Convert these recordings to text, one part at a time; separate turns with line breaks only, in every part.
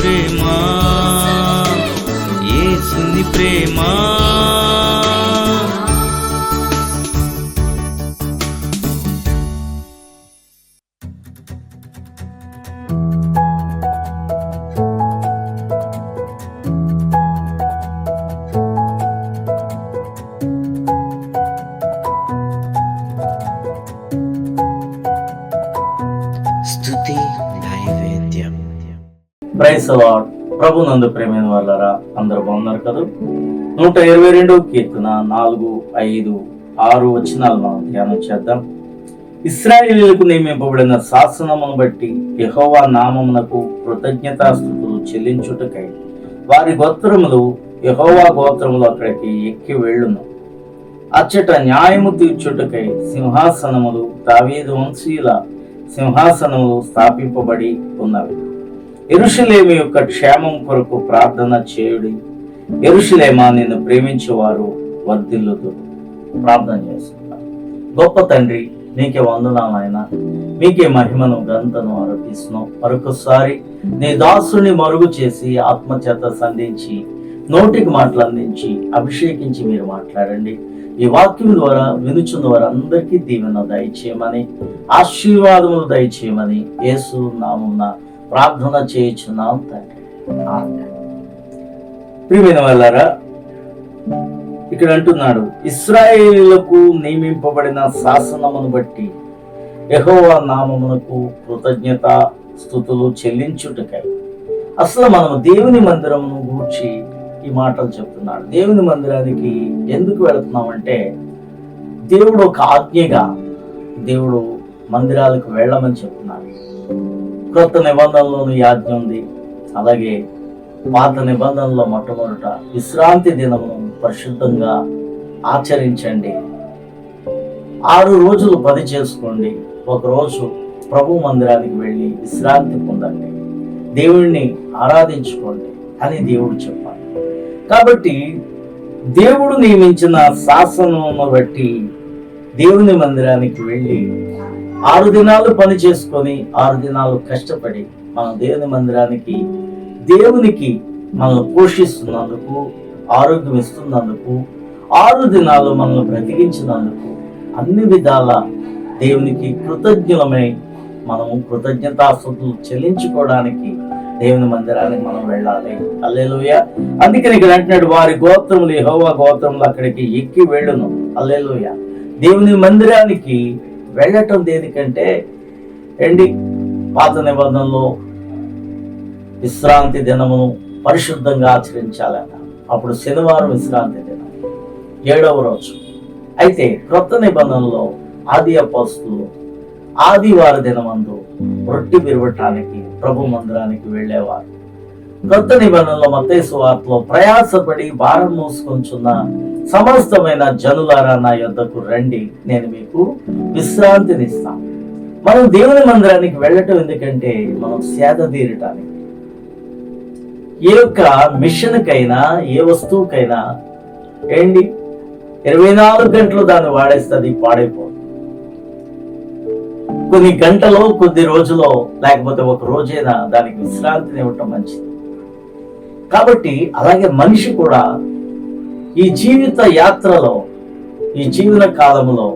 ప్రేమ, యేసుని ప్రేమ.
స్తుతి నైవేద్యం.
Praise the lord. ప్రభు నందు ప్రేమైన వాళ్ళరా, అందరూ బాగున్నారు కదా. 122 కీర్తన 4, 5, 6 వచనాలు మనం ధ్యానం చేద్దాం. ఇశ్రాయేలీయులకు నియమింపబడిన శాసనమును బట్టి యెహోవా నామమునకు కృతజ్ఞతాస్తుతులు చెల్లించుటకై వారి గోత్రములు యెహోవా గోత్రములు అక్కడికి ఎక్కి వెళ్ళును. అచ్చట న్యాయము తీర్చుటకై సింహాసనములు దావీదు వంశీయుల సింహాసనములు స్థాపింపబడి ఉన్నవి. యెరూషలేము యొక్క క్షేమం కొరకు ప్రార్థన చేయుడి. యెరూషలేమా, నిన్ను ప్రేమించేవారు వర్ధిల్లుదురు. ప్రార్థన చేస్తున్నారు. గొప్ప తండ్రి, నీకే వందనాలు నాయనా. మీకే మహిమను ఘనతను ఆరోపిస్తున్నాం. మరొకసారి నీ దాసుని మరుగు చేసి ఆత్మచేత సంధించి నోటికి మాటలు అందించి అభిషేకించి మీరు మాట్లాడండి. ఈ వాక్యం ద్వారా వినుచున్న వారందరికీ దీవెన దయచేయమని, ఆశీర్వాదములు దయచేయమని యేసు నామమున ప్రార్థన చేయుచున్నాం తండ్రి. ఆమేన్. ప్రియమైన వాళ్ళారా, ఇక్కడ అంటున్నాడు, ఇశ్రాయేలీయులకు నియమింపబడిన శాసనమును బట్టి యెహోవా నామమునకు కృతజ్ఞత స్తుతులు చెల్లించుటకై. అసలు మనం దేవుని మందిరమును గూర్చి ఈ మాటలు చెప్తున్నాడు. దేవుని మందిరానికి ఎందుకు వెళుతున్నామంటే, దేవుడు ఒక ఆజ్ఞగా దేవుడు మందిరాలకు వెళ్ళమని చెప్తున్నాడు. క్రొత్త నిబంధనలోని ఈ ఆజ్ఞ ఉంది. అలాగే పాత నిబంధనలో మొట్టమొదట విశ్రాంతి దినమును పరిశుద్ధంగా ఆచరించండి, 6 రోజులు పని చేసుకోండి, ఒకరోజు ప్రభు మందిరానికి వెళ్ళి విశ్రాంతి పొందండి, దేవుడిని ఆరాధించుకోండి అని దేవుడు చెప్పాడు. కాబట్టి దేవుడు నియమించిన శాసనమును బట్టి దేవుని మందిరానికి వెళ్ళి 6 దినాలు పని చేసుకొని 6 దినాలు కష్టపడి మనం దేవుని మందిరానికి, దేవునికి మనల్ని పోషిస్తున్నందుకు, ఆరోగ్యం ఇస్తున్నందుకు, 6 దినాలు మనల్ని బ్రతికించినందుకు అన్ని విధాల దేవునికి కృతజ్ఞులమై మనము కృతజ్ఞతాస్తుతులు చెల్లించుకోవడానికి దేవుని మందిరానికి మనం వెళ్ళాలి. హల్లెలూయా. అందుకని ఇక్కడ అంటున్నాడు, వారి గోత్రములు యెహోవా గోత్రములు అక్కడికి ఎక్కి వెళ్ళును. హల్లెలూయా. దేవుని మందిరానికి వెళ్ళటం దేనికంటే పాత నిబంధనలో విశ్రాంతి దినమును పరిశుద్ధంగా ఆచరించాలట. అప్పుడు శనివారం విశ్రాంతి దినం, 7వ రోజు. అయితే క్రొత్త నిబంధనలో ఆది అపోస్తలులు ఆదివారం దినమందు రొట్టె విరవటానికి ప్రభు మందిరానికి వెళ్ళేవారు. క్రొత్త నిబంధనలో మత్తయి సువార్తలో ప్రయాసపడి భారం మోసుకొంచున్న సమస్తమైన జనులారా నా యొద్దకు రండి, నేను మీకు విశ్రాంతినిస్తాను. మనం దేవుని మందిరానికి వెళ్ళటం ఎందుకంటే మనం సేద తీరటానికి. ఏ యొక్క మిషన్కైనా, ఏ వస్తువుకైనా 24 గంటలు దాన్ని వాడేస్తుంది, పాడైపోతుంది. కొన్ని గంటలో, కొద్ది రోజులో, లేకపోతే ఒక రోజైనా దానికి విశ్రాంతిని ఇవ్వటం మంచిది. కాబట్టి అలాగే మనిషి కూడా ఈ జీవిత యాత్రలో, ఈ జీవన కాలంలో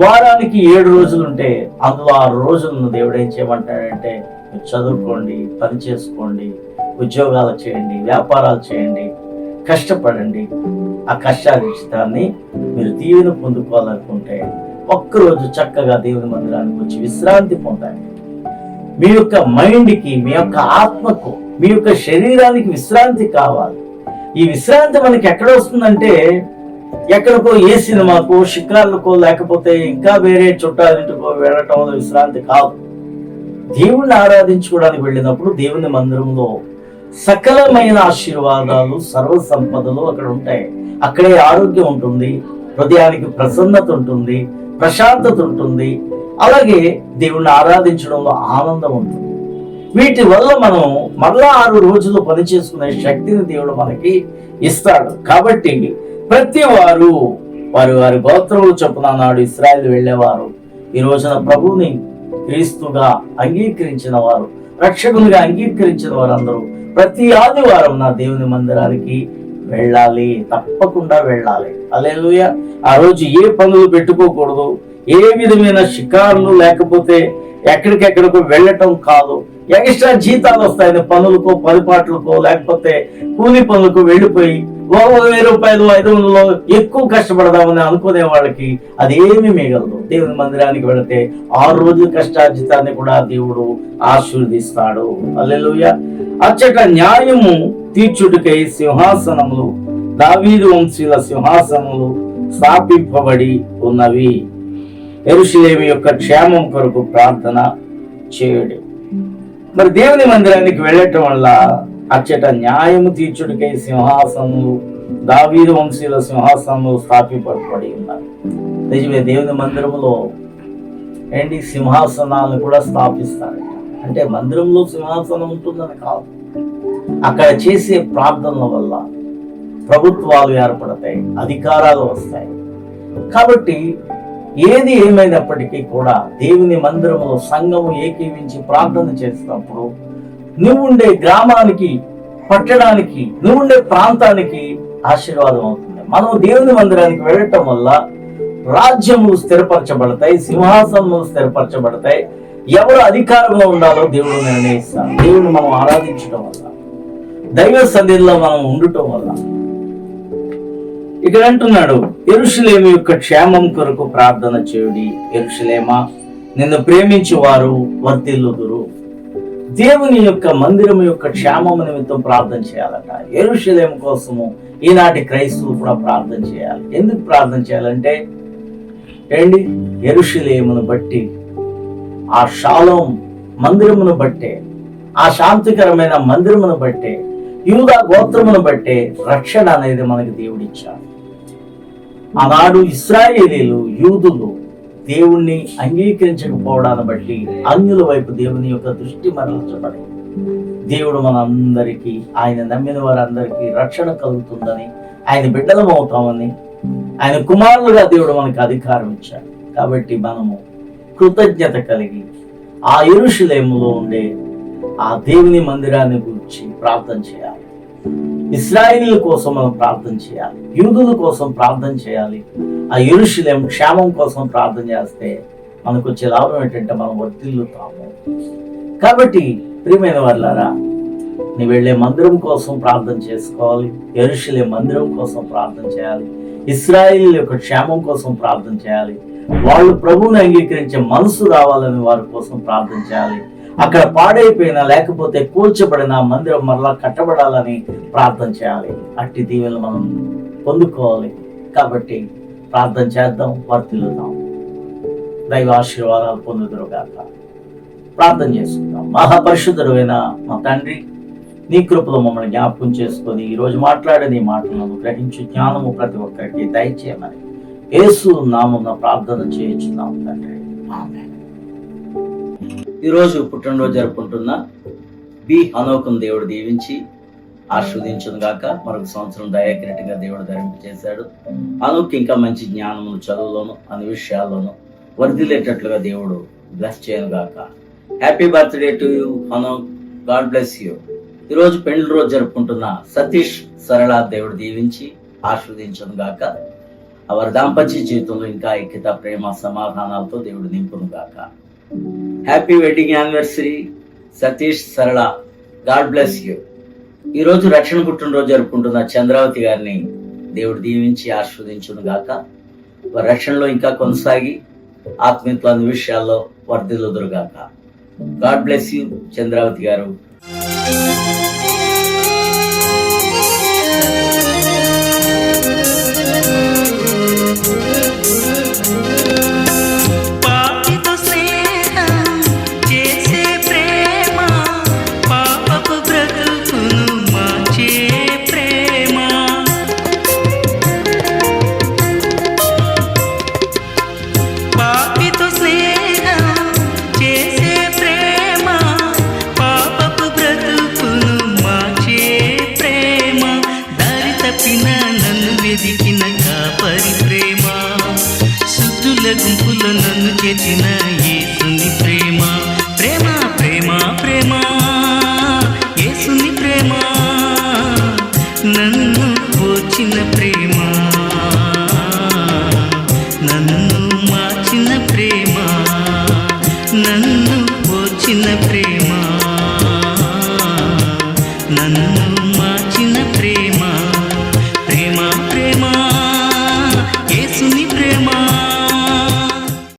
వారానికి 7 రోజులుంటే అందులో 6 రోజులను దేవుడు ఏం చేయమంటాడంటే, చదువుకోండి, పని చేసుకోండి, ఉద్యోగాలు చేయండి, వ్యాపారాలు చేయండి, కష్టపడండి. ఆ కష్టాన్ని మీరు దీవెన పొందుకోవాలనుకుంటే ఒక్కరోజు చక్కగా దేవుని మందిరానికి వచ్చి విశ్రాంతి పొందండి. మీ యొక్క మైండ్కి, మీ యొక్క ఆత్మకు, మీ యొక్క శరీరానికి విశ్రాంతి కావాలి. ఈ విశ్రాంతి మనకి ఎక్కడ వస్తుందంటే, ఎక్కడికో ఏ సినిమాకో, షికార్లకో, లేకపోతే ఇంకా వేరే చుట్టాలింటికో వెళ్ళటం విశ్రాంతి కాదు. దేవుణ్ణి ఆరాధించుకోవడానికి వెళ్ళినప్పుడు దేవుని మందిరంలో సకలమైన ఆశీర్వాదాలు, సర్వ సంపదలు అక్కడ ఉంటాయి. అక్కడే ఆరోగ్యం ఉంటుంది, హృదయానికి ప్రసన్నత ఉంటుంది, ప్రశాంతత ఉంటుంది. అలాగే దేవుణ్ణి ఆరాధించడంలో ఆనందం ఉంటుంది. వీటి వల్ల మనం మరలా 6 రోజులు పని చేసుకునే శక్తిని దేవుడు మనకి ఇస్తాడు. కాబట్టి ప్రతి వారు వారి గోత్రములు చొప్పున నాడు ఇశ్రాయేలు వెళ్ళేవారు ఈ రోజున ప్రభువుని క్రీస్తుగా అంగీకరించిన వారు రక్షకునిగా అంగీకరించిన వారందరూ ప్రతి ఆదివారం నా దేవుని మందిరానికి వెళ్ళాలి, తప్పకుండా వెళ్ళాలి. హల్లెలూయా. ఆ రోజు ఏ పనులు పెట్టుకోకూడదు, ఏ విధమైన షికారులు, లేకపోతే ఎక్కడికెక్కడికో వెళ్ళటం కాదు. ఎక్స్ట్రా జీతాలు వస్తాయని పనులకో పరిపాట్లకో లేకపోతే కూలి పనులకు వెళ్ళిపోయి 1000 రూపాయలు 500 ఎక్కువ కష్టపడదామని అనుకునే వాళ్ళకి అది ఏమీ మిగలదు. దేవుని మందిరానికి వెళితే 6 రోజుల కష్టార్జితాన్ని కూడా దేవుడు ఆశీర్వదిస్తాడు. హల్లెలూయా. అచ్చట న్యాయము తీర్చుటకై సింహాసనములు, దావీదు వంశీయుల సింహాసనములు స్థాపింపబడి ఉన్నవి. యెరూషలేము యొక్క క్షేమం కొరకు ప్రార్థన చేయుడి. మరి దేవుని మందిరానికి వెళ్ళటం వల్ల అచ్చట న్యాయము తీర్చుడికై సింహాసనములు, దావీదు వంశీయుల సింహాసనములు స్థాపింపబడి ఉన్నాయి. నిజమే, దేవుని మందిరంలో సింహాసనాలను కూడా స్థాపిస్తారు. అంటే మందిరంలో సింహాసనం ఉంటుందని కాదు, అక్కడ చేసే ప్రార్థనల వల్ల ప్రభుత్వాలు ఏర్పడతాయి, అధికారాలు వస్తాయి. కాబట్టి ఏది ఏమైనప్పటికీ కూడా దేవుని మందిరంలో సంఘము ఏకీవించి ప్రార్థన చేసినప్పుడు నువ్వుండే గ్రామానికి, పట్టణానికి, నువ్వుండే ప్రాంతానికి ఆశీర్వాదం అవుతుంది. మనం దేవుని మందిరానికి వెళ్ళటం వల్ల రాజ్యములు స్థిరపరచబడతాయి, సింహాసనములు స్థిరపరచబడతాయి. ఎవరు అధికారంలో ఉండాలో దేవుడు నిర్ణయిస్తాడు. దేవుని మనం ఆరాధించడం వల్ల, దైవ సన్నిధిలో మనం ఉండటం వల్ల. ఇక్కడ అంటున్నాడు, యెరూషలేము యొక్క క్షేమం కొరకు ప్రార్థన చేయుడి. యెరూషలేమా, నిన్ను ప్రేమించి వారు వర్ధిల్లుదురు. దేవుని యొక్క మందిరం యొక్క క్షేమం నిమిత్తం ప్రార్థన చేయాలట. యెరూషలేము కోసము ఈనాటి క్రైస్తవులు కూడా ప్రార్థన చేయాలి. ఎందుకు ప్రార్థన చేయాలంటే యెరూషలేమును బట్టి, ఆ షాలోం మందిరమును బట్టే, ఆ శాంతికరమైన మందిరమును బట్టే, యూదా గోత్రమును బట్టే రక్షణ అనేది మనకి దేవుడిచ్చాడు. ఆనాడు ఇశ్రాయేలీలు, యూదులు దేవుణ్ణి అంగీకరించకపోవడాన్ని బట్టి అన్యుల వైపు దేవుని యొక్క దృష్టి మరల్చబడి దేవుడు మనందరికీ, ఆయన నమ్మిన వారందరికీ రక్షణ కలుగుతుందని, ఆయన బిడ్డలం అవుతామని, ఆయన కుమారులుగా దేవుడు మనకు అధికారం ఇచ్చాడు. కాబట్టి మనము కృతజ్ఞత కలిగి ఆ యెరూషలేములో ఉండే ఆ దేవుని మందిరాన్ని గురించి ప్రార్థన చేయాలి. ఇశ్రాయేలీల కోసం మనం ప్రార్థన చేయాలి, యూదుల కోసం ప్రార్థన చేయాలి. ఆ యెరూషలేము క్షేమం కోసం ప్రార్థన చేస్తే మనకు వచ్చే లాభం ఏంటంటే మనం వర్ధిల్లుతాము. కాబట్టి ప్రియమైన వాళ్ళారా, నీ వెళ్ళే మందిరం కోసం ప్రార్థన చేసుకోవాలి, యెరూషలేము మందిరం కోసం ప్రార్థన చేయాలి, ఇశ్రాయేలీల యొక్క క్షేమం కోసం ప్రార్థన చేయాలి. వాళ్ళు ప్రభువుని అంగీకరించే మనసు రావాలని వారి కోసం ప్రార్థన చేయాలి. అక్కడ పాడైపోయిన లేకపోతే కూల్చబడిన మందిరం మరలా కట్టబడాలని ప్రార్థన చేయాలి. అట్టి దీవెనలు మనం పొందుకోవాలి. కాబట్టి ప్రార్థన చేద్దాం, వర్ధిల్లుదాం, దైవ ఆశీర్వాదాలు పొందుదురుగాక. ప్రార్థన చేసుకుందాం. మహాపరిశుద్ధుడైన మా తండ్రి, నీ కృపలో మమ్మల్ని జ్ఞాపకం చేసుకొని ఈరోజు మాట్లాడే నీ మాటలను గ్రహించు జ్ఞానము ప్రతి ఒక్కరికి దయచేయమని యేసు నామమున ప్రార్థన చేయించున్నాం తండ్రి. ఆమేన్. ఈరోజు పుట్టినరోజు జరుపుకుంటున్న బి హనోకును దేవుడు దీవించి ఆశీర్వదించును గాక. మరొక సంవత్సరం దయాకిరీటిగా దేవుడు ధరింపజేశాడు. హనోక్ ఇంకా మంచి జ్ఞానములు, చదువులోను, అన్ని విషయాల్లోనూ వర్ధిల్లేటట్లుగా దేవుడు బ్లెస్ చేయను గాక. Happy birthday to you Hanok, God bless you. ఈరోజు పెళ్లి రోజు జరుపుకుంటున్న సతీష్, సరళ దేవుడు దీవించి ఆశీర్వదించును గాక. వారి దాంపత్య జీవితంలో ఇంకా ఐక్యత, ప్రేమ, సమాధానాలతో దేవుడు నింపును గాక. హ్యాపీ వెడ్డింగ్ యానివర్సరీ సతీష్, సరళ, గాడ్ బ్లెస్ యూ. ఈరోజు రక్షణ పుట్టినరోజు జరుపుకుంటున్న చంద్రావతి గారిని దేవుడు దీవించి ఆశీర్వదించును గాక. వారి రక్షణలో ఇంకా కొనసాగి ఆత్మీయతలో అన్ని విషయాల్లో వర్ధిల్లుదురు గాక. గాడ్ బ్లెస్ యూ చంద్రావతి గారు.
చేసే ప్రేమ పాపపు బ్రతుకును నన్ను ఓర్చిన ప్రేమ